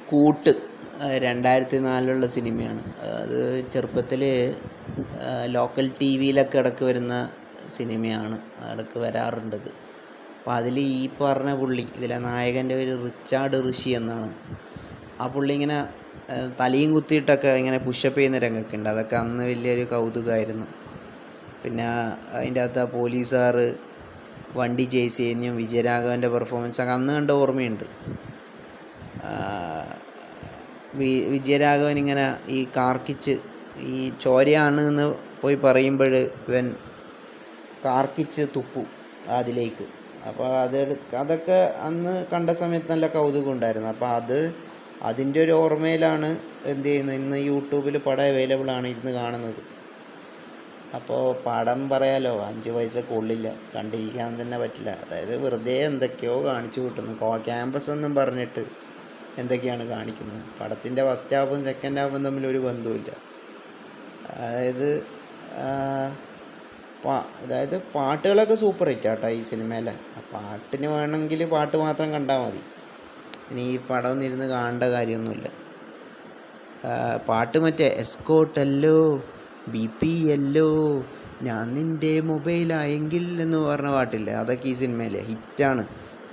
കൂട്ട് 2004 സിനിമയാണ്. അത് ചെറുപ്പത്തിൽ ലോക്കൽ ടി വിയിലൊക്കെ ഇടയ്ക്ക് വരുന്ന സിനിമയാണ്, ഇടയ്ക്ക് വരാറുണ്ടത്. അപ്പോൾ അതിൽ ഈ പറഞ്ഞ പുള്ളി, ഇതിലെ നായകൻ്റെ പേര് റിച്ചാർഡ് ഋഷി എന്നാണ്. ആ പുള്ളി ഇങ്ങനെ തലയും കുത്തിയിട്ടൊക്കെ ഇങ്ങനെ പുഷപ്പ് ചെയ്യുന്ന രംഗമൊക്കെ ഉണ്ട്. അതൊക്കെ അന്ന് വലിയൊരു കൗതുകമായിരുന്നു. പിന്നെ അതിൻ്റെ അകത്ത് ആ പോലീസുകാർ വണ്ടി ചേസ് ചെയ്യുന്നതും വിജയരാഘവൻ്റെ പെർഫോമൻസൊക്കെ അന്ന് കണ്ട ഓർമ്മയുണ്ട്. വിജയരാഘവൻ ഇങ്ങനെ ഈ കാർക്കിച്ച് ഈ ചോരയാണ് എന്ന് പോയി പറയുമ്പോൾ ഇവൻ കാർക്കിച്ച് തുപ്പു അതിലേക്ക്. അപ്പോൾ അതൊക്കെ അന്ന് കണ്ട സമയത്ത് നല്ല കൗതുകം ഉണ്ടായിരുന്നു. അപ്പോൾ അതിൻ്റെ ഒരു ഓർമ്മയിലാണ് എന്ത് ചെയ്യുന്നത്, ഇന്ന് യൂട്യൂബിൽ പടം അവൈലബിൾ ആണ്, ഇരുന്ന് കാണുന്നത്. അപ്പോൾ പടം പറയാലോ 5 പൈസക്ക് ഉള്ളില്ല, കണ്ടിരിക്കാൻ തന്നെ പറ്റില്ല. അതായത് വെറുതെ എന്തൊക്കെയോ കാണിച്ചു കൂട്ടുന്നു. ക്യാമ്പസ് എന്നും പറഞ്ഞിട്ട് എന്തൊക്കെയാണ് കാണിക്കുന്നത്. പടത്തിൻ്റെ ഫസ്റ്റ് ഹാഫും സെക്കൻഡ് ഹാഫും തമ്മിൽ ഒരു ബന്ധവുമില്ല. അതായത് പാട്ടുകളൊക്കെ സൂപ്പർ ഹിറ്റാട്ടോ ഈ സിനിമയിലെ. പാട്ടിന് വേണമെങ്കിൽ പാട്ട് മാത്രം കണ്ടാൽ മതി, ഇനി ഈ പടം ഒന്നിരുന്ന് കാണേണ്ട കാര്യമൊന്നുമില്ല. പാട്ട് മറ്റേ എസ്കോട്ടല്ലോ BP ഞാൻ നിൻ്റെ മൊബൈലായെങ്കിൽ എന്ന് പറഞ്ഞ പാട്ടില്ലേ, അതൊക്കെ ഈ സിനിമയിലെ ഹിറ്റാണ്.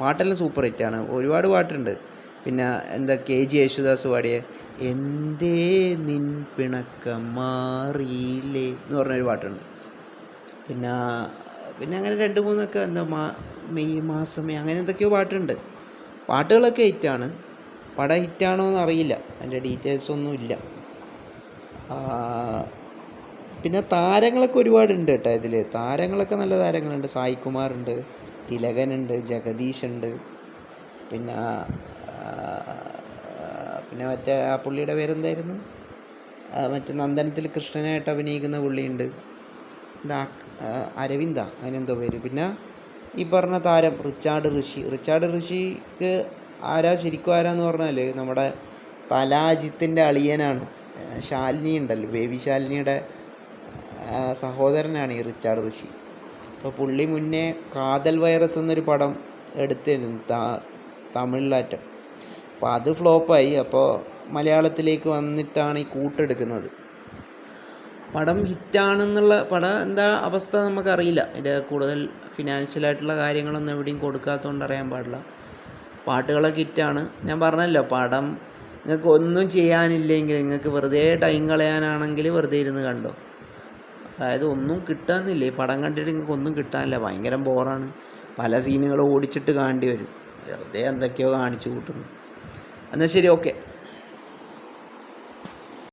പാട്ടെല്ലാം സൂപ്പർ ഹിറ്റാണ്, ഒരുപാട് പാട്ടുണ്ട്. പിന്നെ KG യേശുദാസ് പാടിയ എന്തേ നിൻ പിണക്കം മാറിയില്ലേ എന്ന് പറഞ്ഞൊരു പാട്ടുണ്ട്. പിന്നെ അങ്ങനെ 2-3 മെയ് മാസമേ അങ്ങനെ എന്തൊക്കെയോ പാട്ടുണ്ട്. പാട്ടുകളൊക്കെ ഹിറ്റാണ്. പടം ഹിറ്റാണോ എന്ന് അറിയില്ല, അതിൻ്റെ ഡീറ്റെയിൽസൊന്നും ഇല്ല. പിന്നെ താരങ്ങളൊക്കെ ഒരുപാടുണ്ട് കേട്ടോ ഇതിൽ. താരങ്ങളൊക്കെ നല്ല താരങ്ങളുണ്ട്. സായികുമാറുണ്ട്, തിലകനുണ്ട്, ജഗദീഷുണ്ട്, പിന്നെ മറ്റേ ആ പുള്ളിയുടെ പേരെന്തായിരുന്നു, മറ്റേ നന്ദനത്തിൽ കൃഷ്ണനായിട്ട് അഭിനയിക്കുന്ന പുള്ളിയുണ്ട്, അരവിന്ദ അതിനെന്തോ പേര്. പിന്നെ ഈ പറഞ്ഞ താരം റിച്ചാർഡ് ഋഷിക്ക് ശരിക്കും ആരാന്ന് പറഞ്ഞാൽ നമ്മുടെ തലാജിത്തിൻ്റെ അളിയനാണ്. ശാലിനി ഉണ്ടല്ലോ, ബേബി ശാലിനിയുടെ സഹോദരനാണ് ഈ റിച്ചാർഡ് ഋഷി. അപ്പോൾ പുള്ളി മുന്നേ കാതൽ വൈറസ് എന്നൊരു പടം എടുത്തിരുന്നു തമിഴിലാറ്റം. അപ്പോൾ അത് ഫ്ലോപ്പായി. അപ്പോൾ മലയാളത്തിലേക്ക് വന്നിട്ടാണ് ഈ കൂട്ടെടുക്കുന്നത്. പടം ഹിറ്റാണെന്നുള്ള പടം എന്താ അവസ്ഥ നമുക്കറിയില്ല. അതിൻ്റെ കൂടുതൽ ഫിനാൻഷ്യലായിട്ടുള്ള കാര്യങ്ങളൊന്നും എവിടെയും കൊടുക്കാത്തതുകൊണ്ട് അറിയാൻ പാടില്ല. പാട്ടുകളൊക്കെ ഹിറ്റാണ്. ഞാൻ പറഞ്ഞല്ലോ, പടം നിങ്ങൾക്ക് ഒന്നും ചെയ്യാനില്ലെങ്കിൽ, നിങ്ങൾക്ക് വെറുതെ ടൈം കളയാനാണെങ്കിൽ വെറുതെ ഇരുന്ന് കണ്ടോ. അതായത് ഒന്നും കിട്ടാനില്ല, ഈ പടം കണ്ടിട്ട് നിങ്ങൾക്ക് ഒന്നും കിട്ടാനില്ല, ഭയങ്കര ബോറാണ്. പല സീനുകൾ ഓടിച്ചിട്ട് കാണേണ്ടി വരും, വെറുതെ എന്തൊക്കെയോ കാണിച്ചു കൂട്ടുന്നു. എന്നാൽ ശരി, ഓക്കെ.